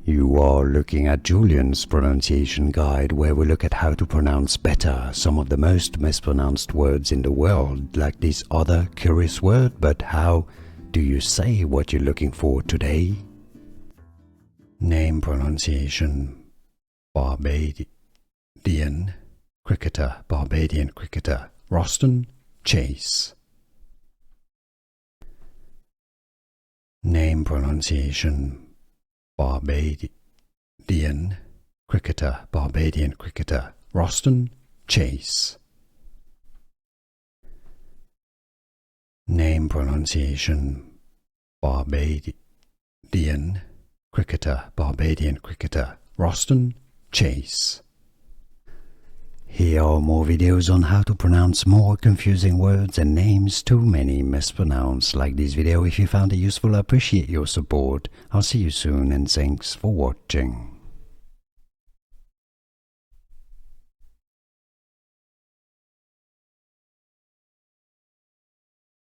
You are looking at Julian's pronunciation guide, where we look at how to pronounce better some of the most mispronounced words in the world, like this other curious word. But how do you say what you're looking for today? Name pronunciation: Barbadian cricketer, Barbadian cricketer, Roston Chase. Name pronunciation: Barbadian cricketer, Barbadian cricketer, Roston Chase. Name pronunciation: Barbadian cricketer, Barbadian cricketer, Roston Chase. Here are more videos on how to pronounce more confusing words and names too many mispronounced. Like this video if you found it useful. I appreciate your support. I'll see you soon and thanks for watching.